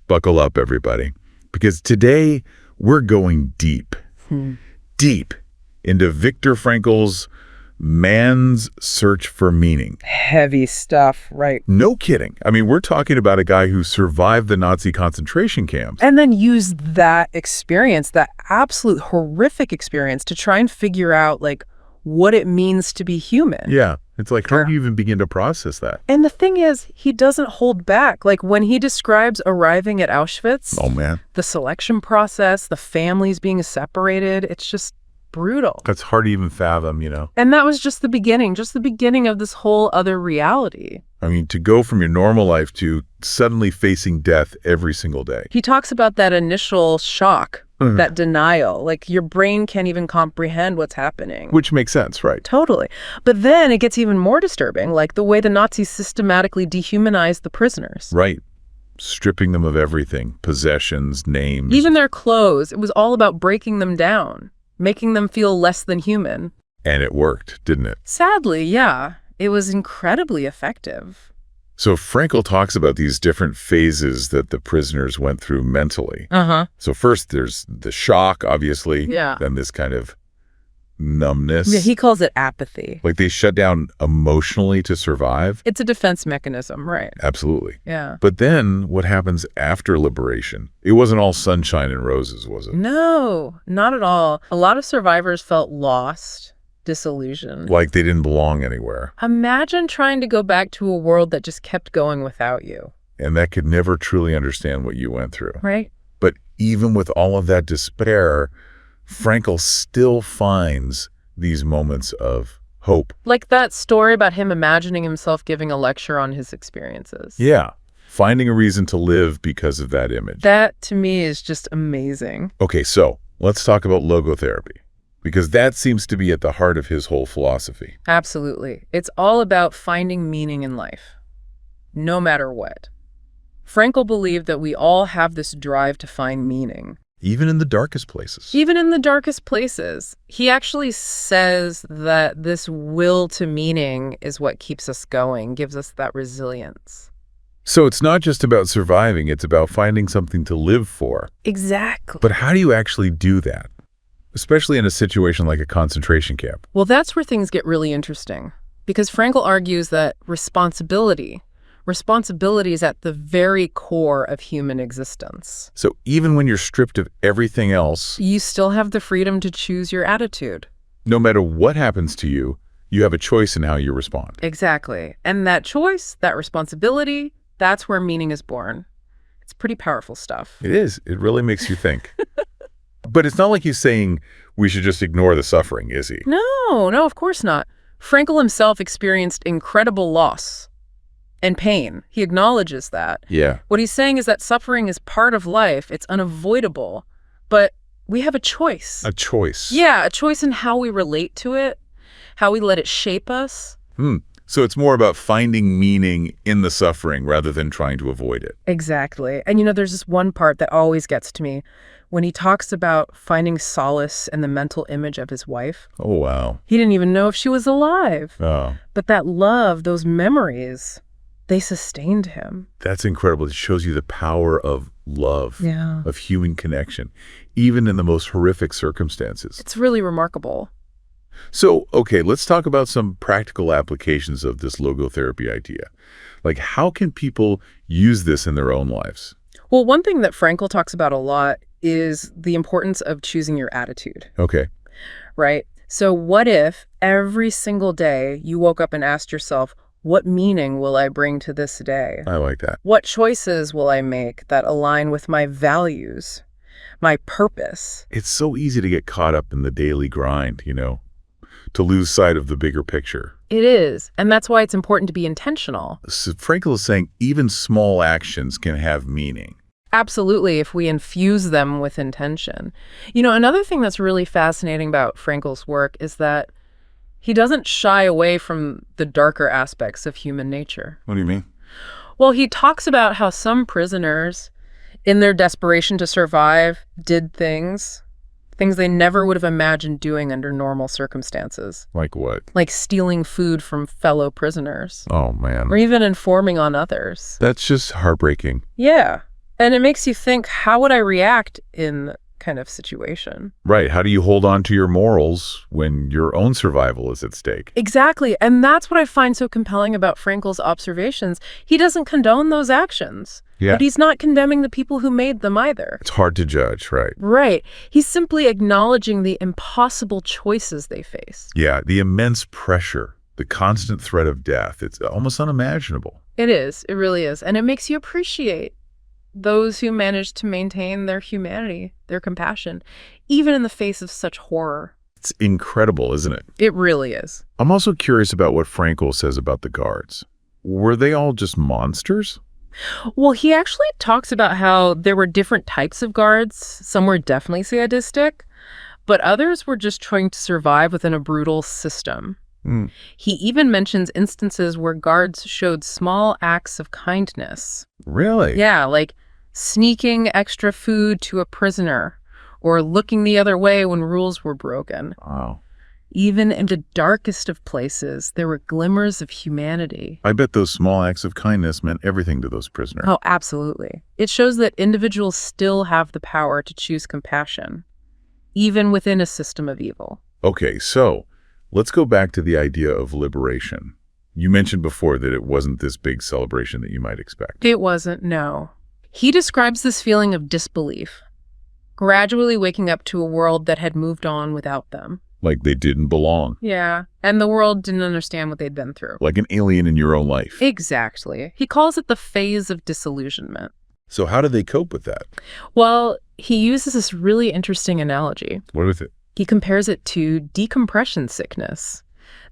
Buckle up, everybody, because today we're going deep, deep into Viktor Frankl's man's search for meaning. Heavy stuff, right? No kidding. I mean, we're talking about a guy who survived the Nazi concentration camps. And then used that experience, that absolute horrific experience, to try and figure out, like, what it means to be human. Yeah. It's like, how do you even begin to process that? And the thing is, he doesn't hold back. Like, when he describes arriving at Auschwitz, oh, man, the selection process, the families being separated, it's just brutal. That's hard to even fathom, you know? And that was just the beginning of this whole other reality. I mean, to go from your normal life to suddenly facing death every single day. He talks about that initial shock, that denial. Like, your brain can't even comprehend what's happening. Which makes sense, right? Totally. But then it gets even more disturbing, like the way the Nazis systematically dehumanized the prisoners. Right. Stripping them of everything, possessions, names. Even their clothes. It was all about breaking them down, making them feel less than human. And it worked, didn't it? Sadly, yeah. It was incredibly effective. So Frankl talks about these different phases that the prisoners went through mentally. So first there's the shock, obviously. Yeah. Then this kind of numbness. Yeah, he calls it apathy. Like they shut down emotionally to survive. It's a defense mechanism, right? Absolutely. Yeah. But then what happens after liberation? It wasn't all sunshine and roses, was it? No, not at all. A lot of survivors felt lost, disillusioned. Like they didn't belong anywhere. Imagine trying to go back to a world that just kept going without you. And that could never truly understand what you went through. Right. But even with all of that despair, Frankl still finds these moments of hope. Like that story about him imagining himself giving a lecture on his experiences. Yeah. Finding a reason to live because of that image. That, to me, is just amazing. Okay, so let's talk about logotherapy, because that seems to be at the heart of his whole philosophy. Absolutely. It's all about finding meaning in life, no matter what. Frankl believed that we all have this drive to find meaning. Even in the darkest places. Even in the darkest places. He actually says that this will to meaning is what keeps us going, gives us that resilience. So it's not just about surviving, it's about finding something to live for. Exactly. But how do you actually do that? Especially in a situation like a concentration camp. Well, that's where things get really interesting, because Frankl argues that responsibility is at the very core of human existence. So even when you're stripped of everything else, you still have the freedom to choose your attitude. No matter what happens to you, you have a choice in how you respond. Exactly. And that choice, that responsibility, that's where meaning is born. It's pretty powerful stuff. It is. It really makes you think. But it's not like he's saying we should just ignore the suffering, is he? No, of course not. Frankl himself experienced incredible loss and pain. He acknowledges that. Yeah. What he's saying is that suffering is part of life. It's unavoidable. But we have a choice. A choice. Yeah, a choice in how we relate to it, how we let it shape us. So it's more about finding meaning in the suffering rather than trying to avoid it. Exactly. And there's this one part that always gets to me when he talks about finding solace in the mental image of his wife. Oh, wow. He didn't even know if she was alive. Oh. But that love, those memories, they sustained him. That's incredible. It shows you the power of love, of human connection, even in the most horrific circumstances. It's really remarkable. So, okay, let's talk about some practical applications of this logotherapy idea. Like, how can people use this in their own lives? Well, one thing that Frankl talks about a lot is the importance of choosing your attitude. Okay. Right? So what if every single day you woke up and asked yourself, what meaning will I bring to this day? I like that. What choices will I make that align with my values, my purpose? It's so easy to get caught up in the daily grind, to lose sight of the bigger picture. It is. And that's why it's important to be intentional. So Frankl is saying even small actions can have meaning. Absolutely, if we infuse them with intention. Another thing that's really fascinating about Frankl's work is that he doesn't shy away from the darker aspects of human nature. What do you mean? Well, he talks about how some prisoners, in their desperation to survive, did things they never would have imagined doing under normal circumstances. Like what? Like stealing food from fellow prisoners. Oh, man. Or even informing on others. That's just heartbreaking. Yeah. And it makes you think, how would I react in that kind of situation? Right. How do you hold on to your morals when your own survival is at stake? Exactly. And that's what I find so compelling about Frankl's observations. He doesn't condone those actions. Yeah. But he's not condemning the people who made them either. It's hard to judge, right? Right. He's simply acknowledging the impossible choices they face. Yeah, the immense pressure, the constant threat of death, it's almost unimaginable. It is. It really is. And it makes you appreciate those who manage to maintain their humanity, their compassion, even in the face of such horror. It's incredible, isn't it? It really is. I'm also curious about what Frankl says about the guards. Were they all just monsters? Well, he actually talks about how there were different types of guards. Some were definitely sadistic, but others were just trying to survive within a brutal system. He even mentions instances where guards showed small acts of kindness. Really? Yeah, like sneaking extra food to a prisoner or looking the other way when rules were broken. Wow. Even in the darkest of places, there were glimmers of humanity. I bet those small acts of kindness meant everything to those prisoners. Oh, absolutely. It shows that individuals still have the power to choose compassion, even within a system of evil. Okay, so let's go back to the idea of liberation. You mentioned before that it wasn't this big celebration that you might expect. It wasn't, no. He describes this feeling of disbelief, gradually waking up to a world that had moved on without them. Like they didn't belong. Yeah, and the world didn't understand what they'd been through. Like an alien in your own life. Exactly. He calls it the phase of disillusionment. So how do they cope with that? Well, he uses this really interesting analogy. What is it? He compares it to decompression sickness,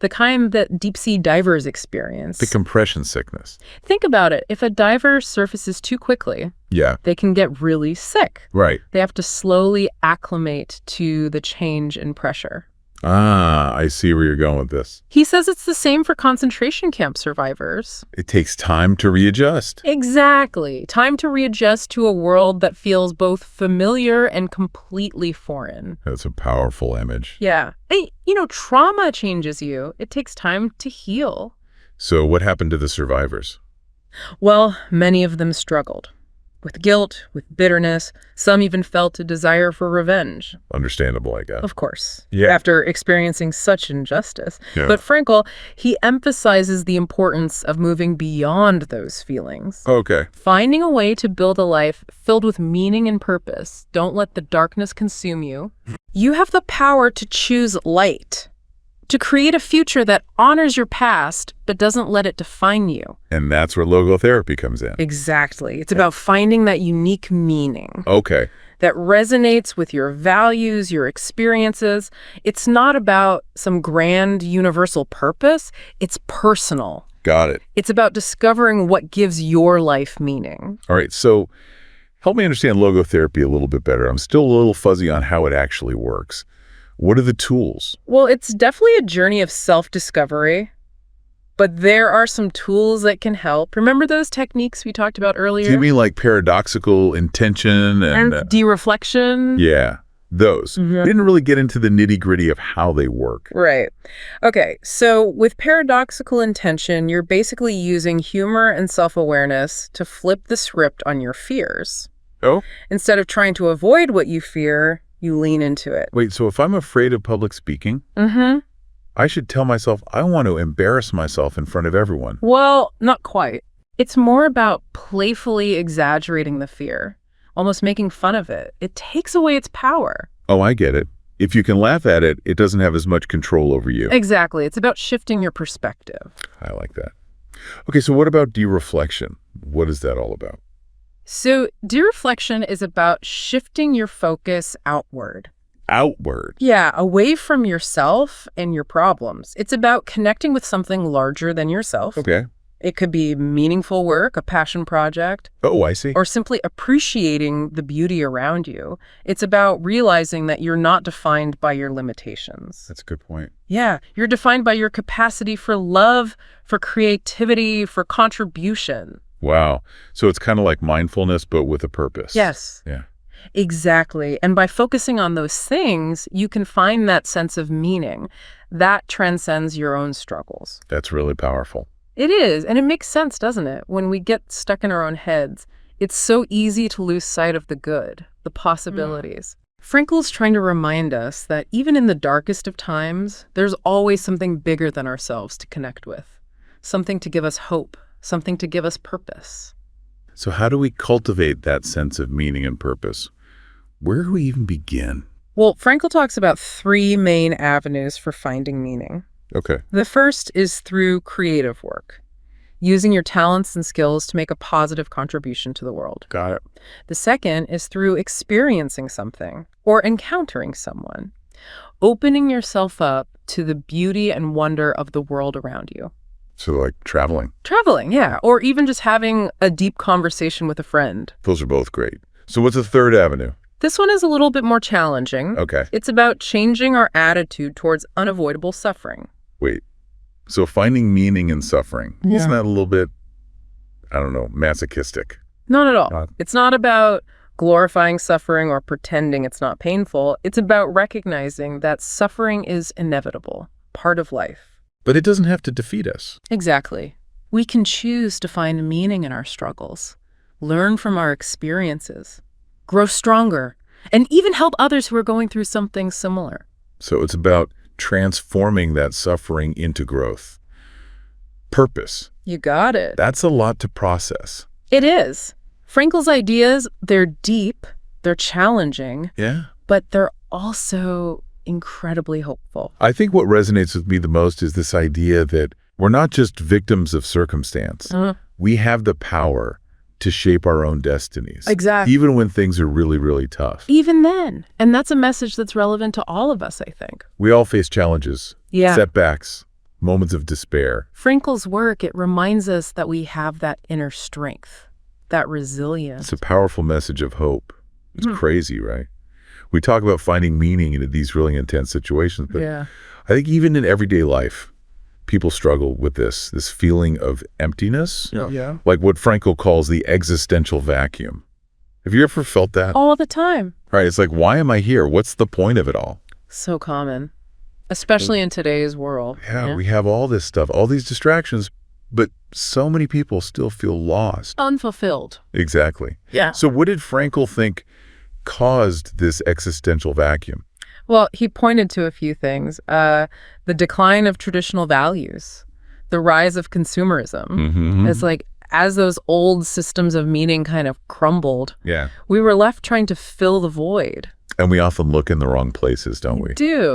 the kind that deep-sea divers experience. The compression sickness. Think about it. If a diver surfaces too quickly, Yeah. they can get really sick. Right. They have to slowly acclimate to the change in pressure. Ah, I see where you're going with this. He says it's the same for concentration camp survivors. It takes time to readjust. Exactly. Time to readjust to a world that feels both familiar and completely foreign. That's a powerful image. Yeah. Trauma changes you. It takes time to heal. So what happened to the survivors? Well, many of them struggled with guilt, with bitterness. Some even felt a desire for revenge. Understandable, I guess. Of course, Yeah. after experiencing such injustice. Yeah. But Frankl, he emphasizes the importance of moving beyond those feelings. Okay. Finding a way to build a life filled with meaning and purpose. Don't let the darkness consume you. You have the power to choose light, to create a future that honors your past but doesn't let it define you. And that's where logotherapy comes in. Exactly. It's about finding that unique meaning Okay. that resonates with your values, your experiences. It's not about some grand universal purpose. It's personal. Got it. It's about discovering what gives your life meaning. All right. So help me understand logotherapy a little bit better. I'm still a little fuzzy on how it actually works. What are the tools? Well, it's definitely a journey of self-discovery, but there are some tools that can help. Remember those techniques we talked about earlier? Do you mean like paradoxical intention and dereflection? yeah, those. We didn't really get into the nitty-gritty of how they work. Right. Okay, so with paradoxical intention, you're basically using humor and self-awareness to flip the script on your fears. Oh? Instead of trying to avoid what you fear, you lean into it. Wait, so if I'm afraid of public speaking, I should tell myself I want to embarrass myself in front of everyone. Well, not quite. It's more about playfully exaggerating the fear, almost making fun of it. It takes away its power. Oh, I get it. If you can laugh at it, it doesn't have as much control over you. Exactly. It's about shifting your perspective. I like that. Okay, so what about dereflection? What is that all about? So dereflection is about shifting your focus outward. Outward? Yeah, away from yourself and your problems. It's about connecting with something larger than yourself. Okay. It could be meaningful work, a passion project. Oh, I see. Or simply appreciating the beauty around you. It's about realizing that you're not defined by your limitations. That's a good point. Yeah, you're defined by your capacity for love, for creativity, for contribution. Wow. So it's kind of like mindfulness, but with a purpose. Yes. Yeah. Exactly. And by focusing on those things, you can find that sense of meaning that transcends your own struggles. That's really powerful. It is. And it makes sense, doesn't it? When we get stuck in our own heads, It's so easy to lose sight of the good, the possibilities. Frankl's trying to remind us that even in the darkest of times, there's always something bigger than ourselves to connect with, something to give us hope, something to give us purpose. So how do we cultivate that sense of meaning and purpose? Where do we even begin? Well, Frankl talks about 3 main avenues for finding meaning. Okay. The first is through creative work, using your talents and skills to make a positive contribution to the world. Got it. The second is through experiencing something or encountering someone, opening yourself up to the beauty and wonder of the world around you. So like traveling. Traveling, yeah, or even just having a deep conversation with a friend. Those are both great. So what's the third avenue? This one is a little bit more challenging. Okay. It's about changing our attitude towards unavoidable suffering. Wait. So finding meaning in suffering, Yeah. isn't that a little bit, I don't know, masochistic? Not at all. Not- It's not about glorifying suffering or pretending it's not painful. It's about recognizing that suffering is inevitable, part of life. But it doesn't have to defeat us. Exactly. We can choose to find meaning in our struggles, learn from our experiences, grow stronger, and even help others who are going through something similar. So it's about transforming that suffering into growth. Purpose. You got it. That's a lot to process. It is. Frankl's ideas, they're deep, they're challenging, Yeah. but they're also incredibly hopeful. I think what resonates with me the most is this idea that we're not just victims of circumstance. We have the power to shape our own destinies. Exactly. Even when things are really, really tough. Even then. And that's a message that's relevant to all of us, I think. We all face challenges, Yeah. setbacks, moments of despair. Frankl's work, it reminds us that we have that inner strength, that resilience. It's a powerful message of hope. It's crazy, right? We talk about finding meaning in these really intense situations, but Yeah. I think even in everyday life, people struggle with this feeling of emptiness, Yeah. like what Frankl calls the existential vacuum. Have you ever felt that? All the time. Right, it's like, why am I here? What's the point of it all? So common, especially in today's world. Yeah, we have all this stuff, all these distractions, but so many people still feel lost. Unfulfilled. Exactly. Yeah. So what did Frankl think caused this existential vacuum? Well, he pointed to a few things. The decline of traditional values, the rise of consumerism. Mm-hmm. It's like, as those old systems of meaning kind of crumbled, Yeah. we were left trying to fill the void. And we often look in the wrong places, don't we?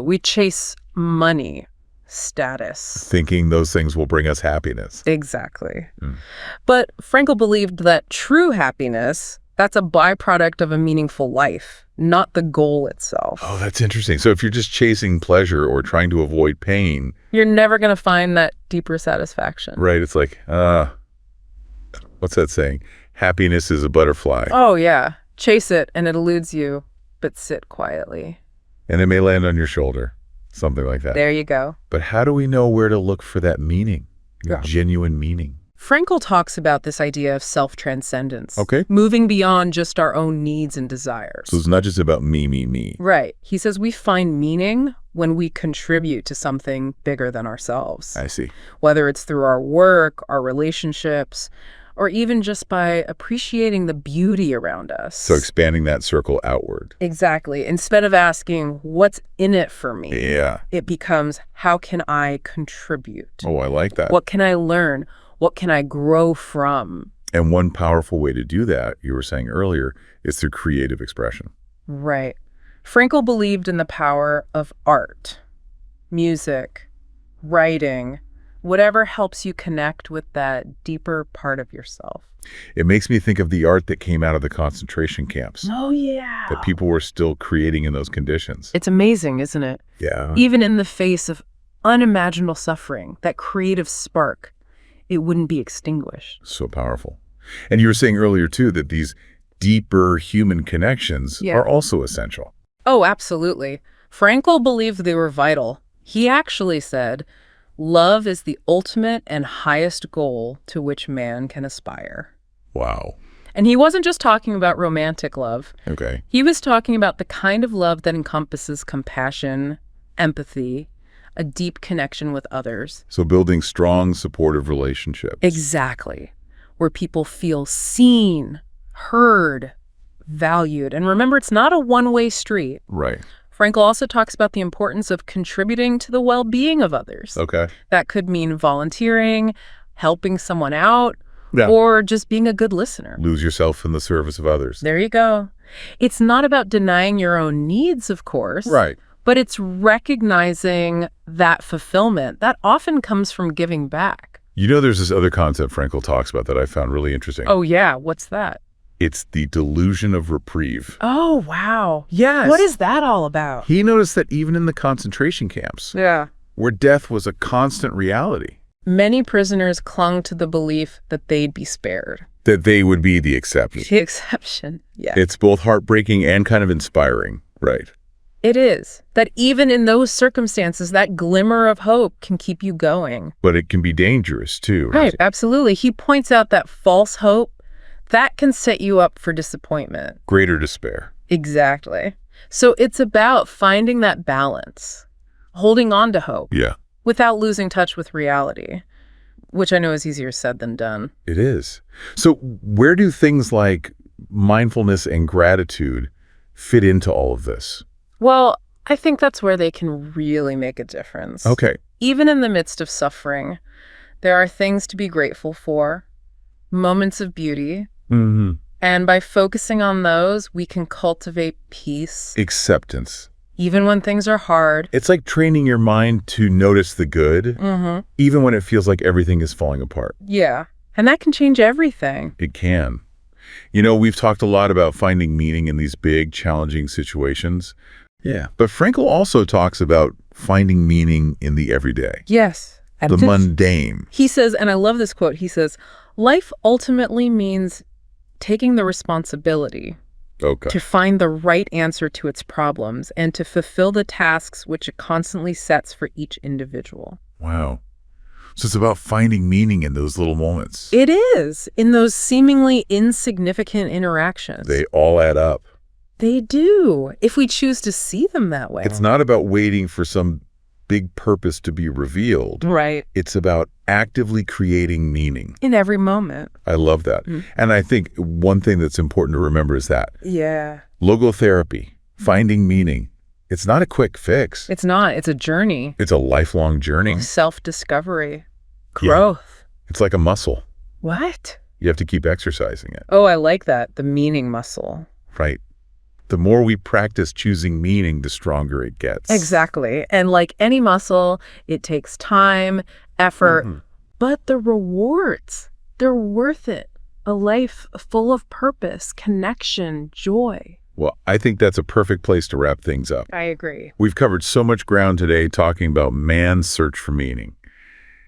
We chase money, status. Thinking those things will bring us happiness. Exactly. But Frankl believed that true happiness, that's a byproduct of a meaningful life, not the goal itself. Oh, that's interesting. So if you're just chasing pleasure or trying to avoid pain, You're never going to find that deeper satisfaction. right, it's like, what's that saying? Happiness is a butterfly. Oh, yeah. Chase it and it eludes you, but sit quietly. And it may land on your shoulder, something like that. There you go. But how do we know where to look for that meaning, Yeah. genuine meaning? Frankl talks about this idea of self-transcendence. Okay. Moving beyond just our own needs and desires. So it's not just about me. Right. He says we find meaning when we contribute to something bigger than ourselves. I see. Whether it's through our work, our relationships, or even just by appreciating the beauty around us. So expanding that circle outward. Exactly. Instead of asking, what's in it for me? Yeah. It becomes, how can I contribute? Oh, I like that. What can I learn? What can I grow from? And one powerful way to do that, you were saying earlier, is through creative expression. Right. Frankl believed in the power of art, music, writing, whatever helps you connect with that deeper part of yourself. It makes me think of the art that came out of the concentration camps Oh, yeah. that people were still creating in those conditions. It's amazing, isn't it? Yeah. Even in the face of unimaginable suffering, that creative spark, it wouldn't be extinguished. So powerful. And you were saying earlier, too, that these deeper human connections Yeah. are also essential. Oh, absolutely. Frankl believed they were vital. He actually said, love is the ultimate and highest goal to which man can aspire. Wow. And he wasn't just talking about romantic love. Okay. He was talking about the kind of love that encompasses compassion, empathy, a deep connection with others. So building strong, supportive relationships. Exactly. Where people feel seen, heard, valued. And remember, it's not a one-way street. Right. Frankl also talks about the importance of contributing to the well-being of others. Okay. That could mean volunteering, helping someone out, Yeah. or just being a good listener. Lose yourself in the service of others. There you go. It's not about denying your own needs, of course. Right. But it's recognizing that fulfillment that often comes from giving back. You know, there's this other concept Frankl talks about that I found really interesting. Oh, yeah. What's that? It's the delusion of reprieve. Oh, wow. Yes. What is that all about? He noticed that even in the concentration camps, Yeah. where death was a constant reality, Many prisoners clung to the belief that they'd be spared. that they would be the exception. The exception. Yeah. It's both heartbreaking and kind of inspiring, right? It is. That even in those circumstances, that glimmer of hope can keep you going. But it can be dangerous, too. Right, absolutely. He points out that false hope, that can set you up for disappointment. Greater despair. Exactly. So it's about finding that balance, holding on to hope Yeah, without losing touch with reality, which I know is easier said than done. it is. So where do things like mindfulness and gratitude fit into all of this? Well, I think that's where they can really make a difference. Okay. Even in the midst of suffering, there are things to be grateful for, moments of beauty, Mm-hmm. and by focusing on those, we can cultivate peace, Acceptance. even when things are hard. It's like training your mind to notice the good, even when it feels like everything is falling apart. Yeah, and that can change everything. It can. You know, we've talked a lot about finding meaning in these big, challenging situations. Yeah. But Frankl also talks about finding meaning in the everyday, Yes. the mundane. He says, and I love this quote, he says, life ultimately means taking the responsibility Okay. to find the right answer to its problems and to fulfill the tasks which it constantly sets for each individual. Wow. So it's about finding meaning in those little moments. It is, in those seemingly insignificant interactions. They all add up. They do, if we choose to see them that way. It's not about waiting for some big purpose to be revealed. Right. It's about actively creating meaning. In every moment. I love that. And I think one thing that's important to remember is that Yeah. logotherapy, finding meaning, it's not a quick fix. It's not. It's a journey. It's a lifelong journey. Self-discovery. Yeah. Growth. It's like a muscle. What? You have to keep exercising it, Oh, I like that. The meaning muscle. right? The more we practice choosing meaning, the stronger it gets. Exactly. And like any muscle, it takes time, effort, but the rewards, they're worth it. A life full of purpose, connection, joy. Well, I think that's a perfect place to wrap things up. I agree. We've covered so much ground today talking about man's search for meaning.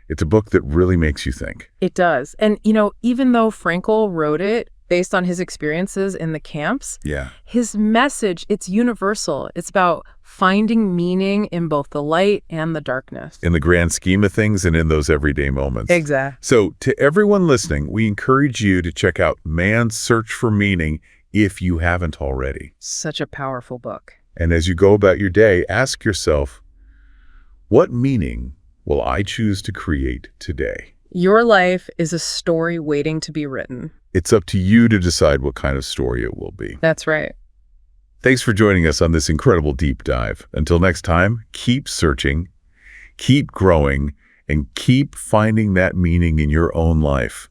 It's a book that really makes you think. It does. And, you know, even though Frankl wrote it based on his experiences in the camps, Yeah. his message, it's universal. It's about finding meaning in both the light and the darkness. In the grand scheme of things and in those everyday moments. Exactly. So to everyone listening, we encourage you to check out Man's Search for Meaning if you haven't already. Such a powerful book. And as you go about your day, ask yourself, what meaning will I choose to create today? Your life is a story waiting to be written. It's up to you to decide what kind of story it will be. That's right. Thanks for joining us on this incredible deep dive. Until next time, keep searching, keep growing, and keep finding that meaning in your own life.